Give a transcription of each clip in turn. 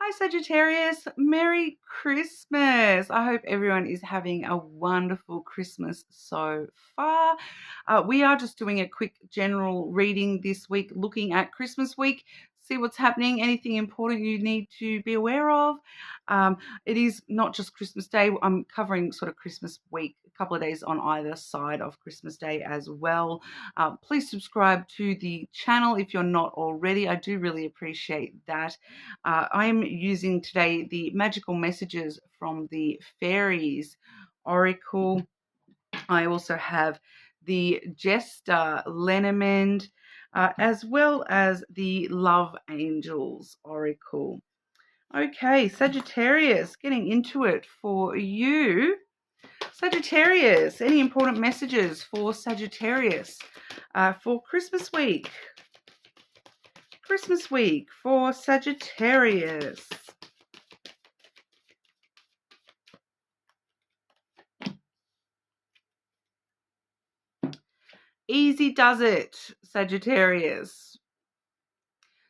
Hi Sagittarius, Merry Christmas. I hope everyone is having a wonderful Christmas so far. We are just doing a quick general reading this week, looking at Christmas week, see what's happening, anything important you need to be aware of. It is not just Christmas Day. I'm covering sort of Christmas week, a couple of days on either side of Christmas Day as well. Please subscribe to the channel if you're not already. I do really appreciate that. I am using today the magical messages from the fairies oracle. I also have the jester lenormand, as well as the love angels oracle. Okay, Sagittarius, getting into it for you. Sagittarius, any important messages for Sagittarius for Christmas week? Christmas week for Sagittarius. Easy does it, Sagittarius.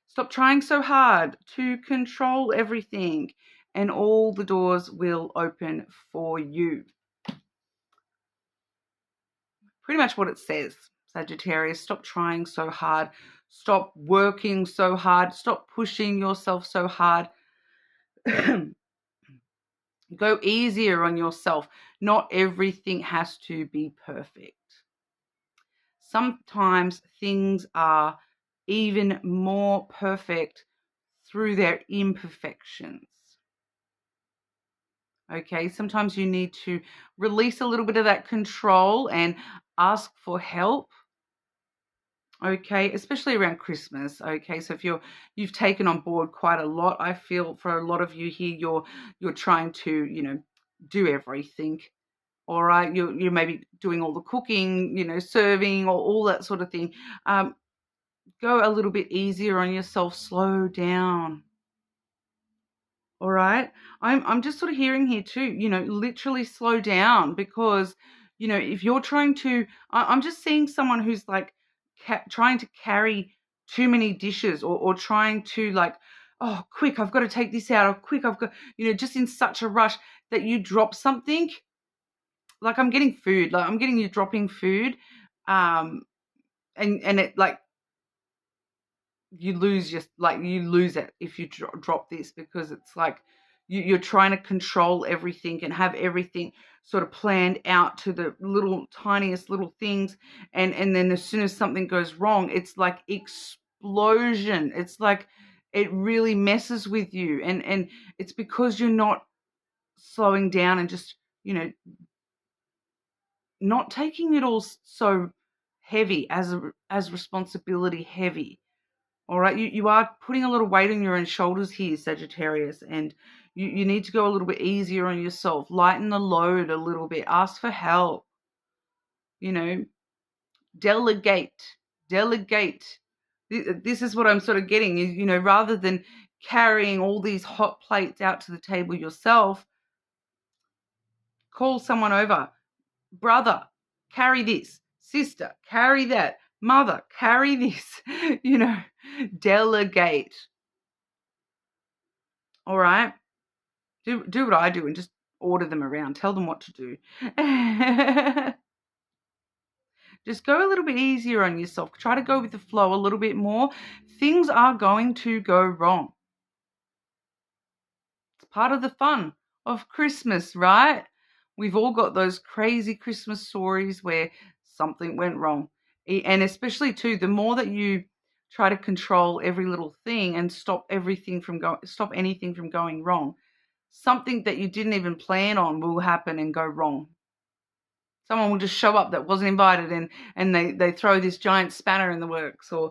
Stop trying so hard to control everything and all the doors will open for you. Pretty much what it says, Sagittarius. Stop trying so hard. Stop working so hard. Stop pushing yourself so hard. Go easier on yourself. Not everything has to be perfect. Sometimes things are even more perfect through their imperfections. Okay, sometimes you need to release a little bit of that control and ask for help. Okay, especially around Christmas. Okay, so if you've taken on board quite a lot, I feel for a lot of you here, you're trying to, do everything. All right, you're maybe doing all the cooking, serving or all that sort of thing. Go a little bit easier on yourself. Slow down. All right. I'm just sort of hearing here too, literally slow down because, if you're trying to, I'm just seeing someone who's like trying to carry too many dishes or trying to like, oh, quick, I've got to take this out or quick, I've got, just in such a rush that you drop something. Like I'm getting food, like I'm getting you dropping food. And it like, you lose it if you drop this because it's like you're trying to control everything and have everything sort of planned out to the little tiniest little things, and then as soon as something goes wrong, it's like explosion. It's like it really messes with you, and it's because you're not slowing down and just not taking it all so heavy as responsibility heavy. All right, you are putting a little weight on your own shoulders here, Sagittarius, and you need to go a little bit easier on yourself. Lighten the load a little bit. Ask for help. Delegate. Delegate. This is what I'm sort of getting is, rather than carrying all these hot plates out to the table yourself, call someone over. Brother, carry this. Sister, carry that. Mother, carry this. Delegate. All right. Do what I do and just order them around. Tell them what to do. Just go a little bit easier on yourself. Try to go with the flow a little bit more. Things are going to go wrong. It's part of the fun of Christmas, right? We've all got those crazy Christmas stories where something went wrong. And especially too, the more that you try to control every little thing and stop anything from going wrong, something that you didn't even plan on will happen and go wrong. Someone will just show up that wasn't invited and they throw this giant spanner in the works, or,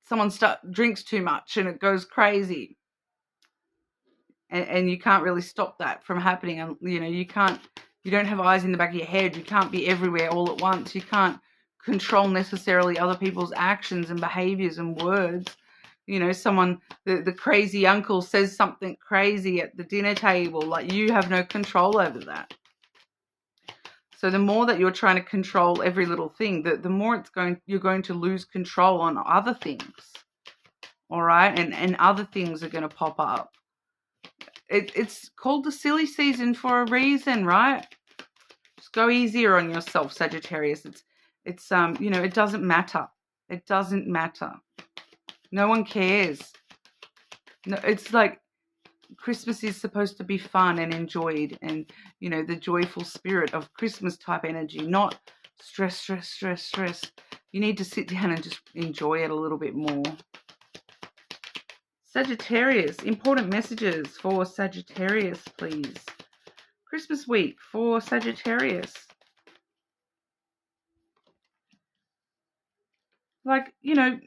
someone drinks too much and it goes crazy. And you can't really stop that from happening. And, you don't have eyes in the back of your head. You can't be everywhere all at once. You can't control necessarily other people's actions and behaviors and words. The crazy uncle says something crazy at the dinner table, like you have no control over that. So the more that you're trying to control every little thing, the more you're going to lose control on other things. all right? And other things are going to pop up. It's called the silly season for a reason, right? Just go easier on yourself, Sagittarius. It's you know, it doesn't matter. It doesn't matter. No one cares. No, it's like Christmas is supposed to be fun and enjoyed, and you know, the joyful spirit of Christmas type energy, not stress, stress, stress, stress. You need to sit down and just enjoy it a little bit more. Sagittarius, important messages for Sagittarius, please. Christmas week for Sagittarius. Like, you know,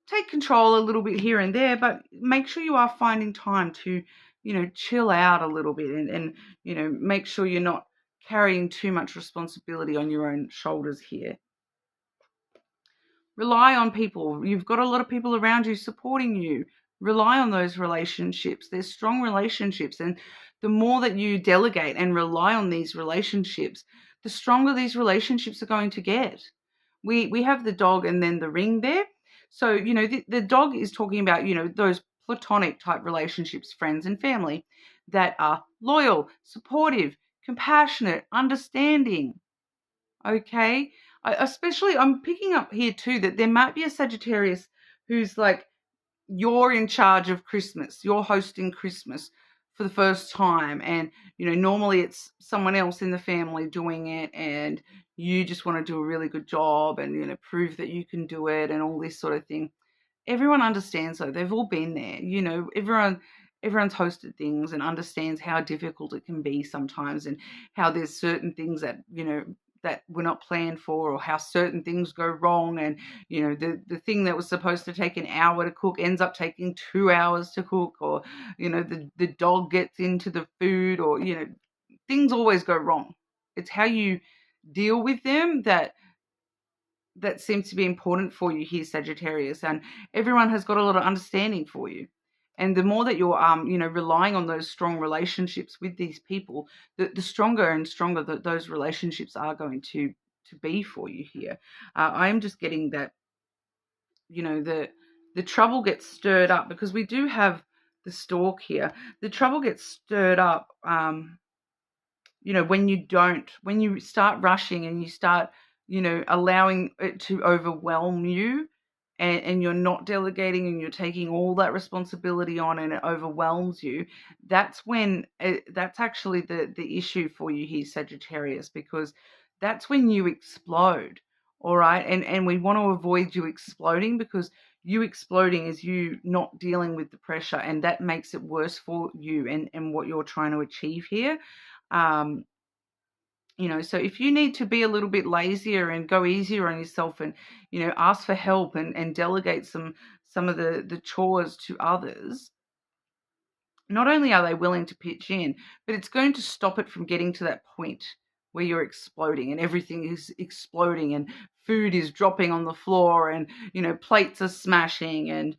take control a little bit here and there, but make sure you are finding time to, you know, chill out a little bit and you know, make sure you're not carrying too much responsibility on your own shoulders here. Rely on people. You've got a lot of people around you supporting you. Rely on those relationships. They're strong relationships. And the more that you delegate and rely on these relationships, the stronger these relationships are going to get. We have the dog and then the ring there. So, you know, the dog is talking about, you know, those platonic type relationships, friends and family that are loyal, supportive, compassionate, understanding. Okay. Especially, I'm picking up here too that there might be a Sagittarius who's like, you're in charge of Christmas, you're hosting Christmas for the first time. And, you know, normally it's someone else in the family doing it, and you just want to do a really good job and, you know, prove that you can do it and all this sort of thing. Everyone understands though. They've all been there. You know, everyone's hosted things and understands how difficult it can be sometimes, and how there's certain things that, you know, that were not planned for, or how certain things go wrong. And, you know, the thing that was supposed to take an hour to cook ends up taking 2 hours to cook, or, you know, the dog gets into the food, or, you know, things always go wrong. It's how you deal with them that seems to be important for you here, Sagittarius, and everyone has got a lot of understanding for you. And the more that you're, you know, relying on those strong relationships with these people, the stronger and stronger that those relationships are going to be for you here. I am just getting that, you know, the trouble gets stirred up, because we do have the stork here. The trouble gets stirred up, you know, when you start rushing and you start, you know, allowing it to overwhelm you, and you're not delegating and you're taking all that responsibility on, and it overwhelms you. That's when that's actually the issue for you here, Sagittarius, because that's when you explode. All right. And we want to avoid you exploding, because you exploding is you not dealing with the pressure, and that makes it worse for you and what you're trying to achieve here. Um, you know, so if you need to be a little bit lazier and go easier on yourself, and, you know, ask for help and delegate some of the chores to others, not only are they willing to pitch in, but it's going to stop it from getting to that point where you're exploding and everything is exploding and food is dropping on the floor, and, you know, plates are smashing, and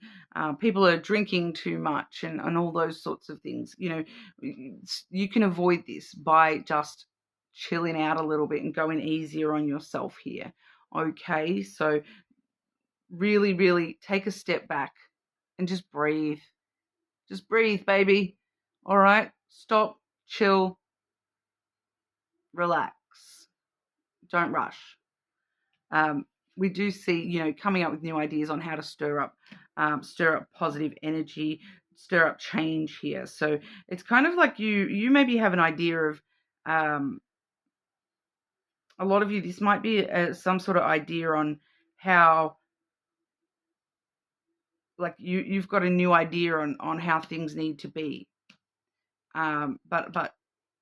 people are drinking too much, and all those sorts of things. You know, you can avoid this by just chilling out a little bit and going easier on yourself here. Okay, so really, really take a step back and just breathe. Just breathe, baby. All right? Stop, chill, relax. Don't rush. We do see, you know, coming up with new ideas on how to stir up positive energy, stir up change here. So it's kind of like you maybe have an idea of, a lot of you, this might be some sort of idea on how, like, you've got a new idea on how things need to be. But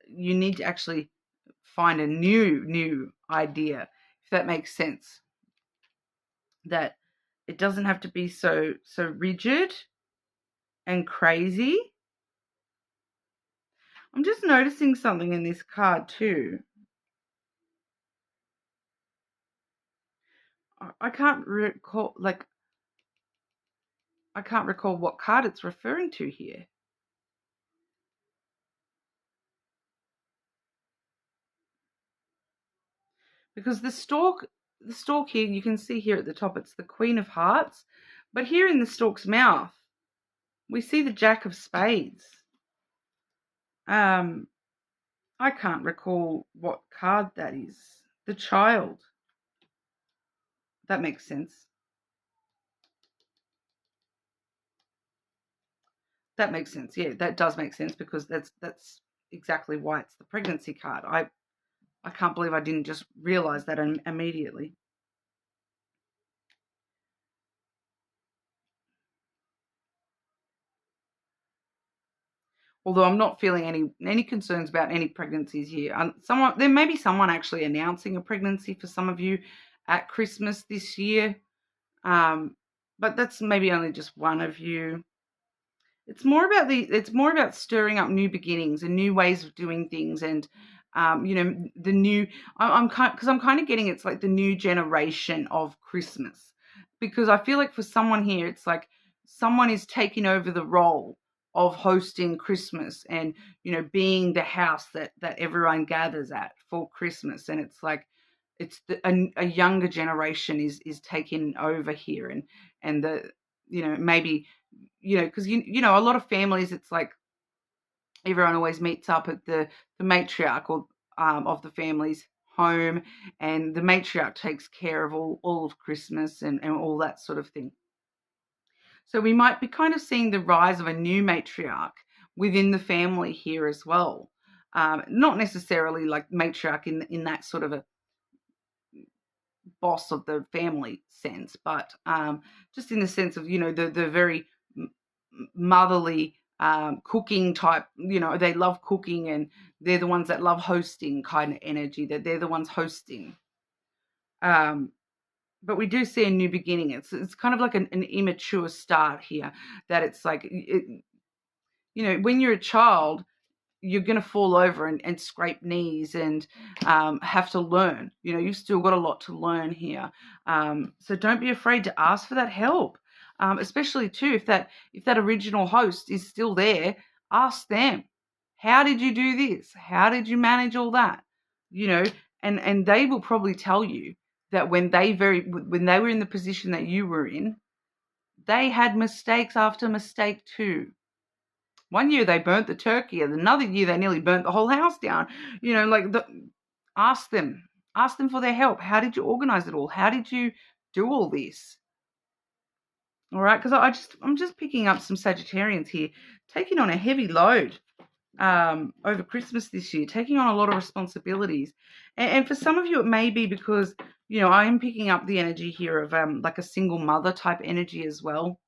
you need to actually find a new idea, if that makes sense. That it doesn't have to be so rigid and crazy. I'm just noticing something in this card too. I can't recall, like, I can't recall what card it's referring to here. Because the stork here, you can see here at the top, it's the Queen of Hearts. But here in the stork's mouth, We see the Jack of Spades. I can't recall what card that is. The Child. That makes sense. That makes sense. Yeah, that does make sense, because that's exactly why it's the pregnancy card. I can't believe I didn't just realize that immediately. Although I'm not feeling any concerns about any pregnancies here. There may be someone actually announcing a pregnancy for some of you at Christmas this year, but that's maybe only just one of you. It's more about stirring up new beginnings and new ways of doing things, and the new. I'm kind of getting it's like the new generation of Christmas, because I feel like for someone here it's like someone is taking over the role of hosting Christmas, and being the house that everyone gathers at for Christmas, and it's like a younger generation is taking over here, and the maybe because a lot of families, it's like everyone always meets up at the matriarch or of the family's home, and the matriarch takes care of all of Christmas and all that sort of thing. So we might be kind of seeing the rise of a new matriarch within the family here as well. Not necessarily like matriarch in that sort of a boss of the family sense, but just in the sense of the very motherly cooking type. They love cooking, and they're the ones that love hosting kind of energy. That they're the ones hosting. But we do see a new beginning. It's kind of like an immature start here. That it's like when you're a child, you're going to fall over and scrape knees and have to learn. You've still got a lot to learn here. So don't be afraid to ask for that help, especially too if that original host is still there. Ask them, how did you do this? How did you manage all that? And they will probably tell you that when they were in the position that you were in, they had mistakes after mistake too. One year they burnt the turkey, and another year they nearly burnt the whole house down. Ask them for their help. How did you organize it all? How did you do all this? All right, because I'm just picking up some Sagittarians here, taking on a heavy load over Christmas this year, taking on a lot of responsibilities, and for some of you it may be because I am picking up the energy here of like a single mother type energy as well.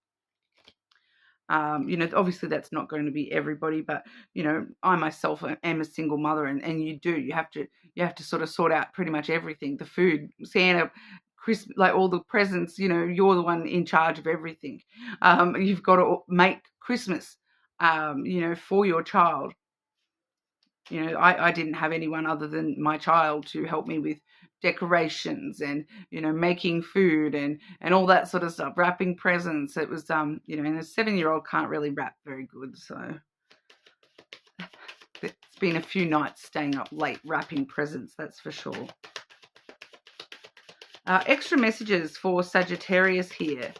Obviously that's not going to be everybody, but I myself am a single mother, and you have to sort of sort out pretty much everything, the food, Santa, Christmas, like all the presents. You're the one in charge of everything. You've got to make Christmas for your child. I didn't have anyone other than my child to help me with decorations and making food and all that sort of stuff, wrapping presents. It was and a 7-year-old can't really wrap very good, so it's been a few nights staying up late wrapping presents, that's for sure. Extra messages for Sagittarius here.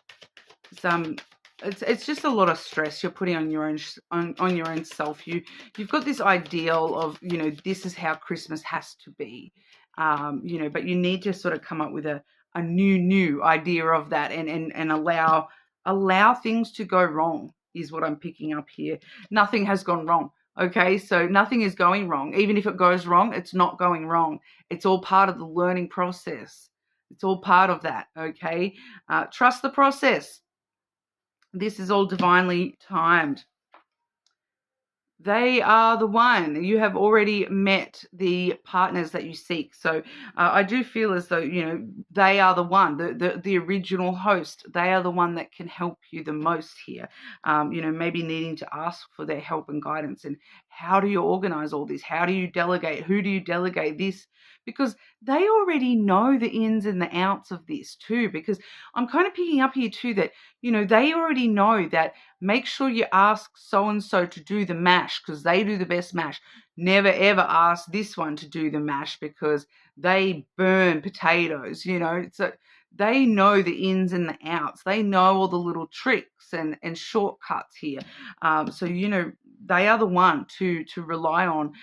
It's just a lot of stress you're putting on your own self. You've got this ideal of this is how Christmas has to be, but you need to sort of come up with a new idea of that and allow things to go wrong is what I'm picking up here. Nothing has gone wrong. Okay, so nothing is going wrong. Even if it goes wrong, it's not going wrong. It's all part of the learning process. It's all part of that. Okay, trust the process. This is all divinely timed. They are the one. You have already met the partners that you seek. So I do feel as though, they are the one, the original host. They are the one that can help you the most here. Maybe needing to ask for their help and guidance. And how do you organize all this? How do you delegate? Who do you delegate this? Because they already know the ins and the outs of this too. Because I'm kind of picking up here too that, they already know that make sure you ask so-and-so to do the mash because they do the best mash. Never, ever ask this one to do the mash because they burn potatoes, So they know the ins and the outs. They know all the little tricks and shortcuts here. So, they are the one to rely on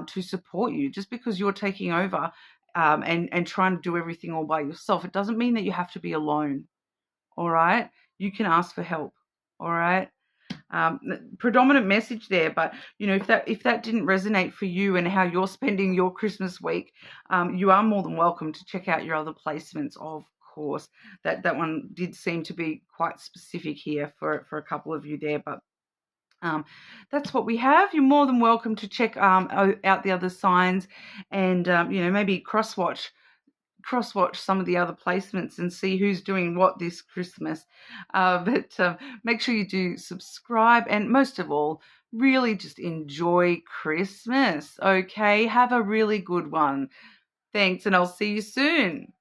to support you. Just because you're taking over and trying to do everything all by yourself, it doesn't mean that you have to be alone. All right? You can ask for help. All right? Predominant message there, but if that didn't resonate for you and how you're spending your Christmas week, you are more than welcome to check out your other placements. Of course, that one did seem to be quite specific here for a couple of you there, but that's what we have. You're more than welcome to check out the other signs and maybe cross-watch some of the other placements and see who's doing what this Christmas. But make sure you do subscribe, and most of all, really just enjoy Christmas. Okay, have a really good one. Thanks, and I'll see you soon.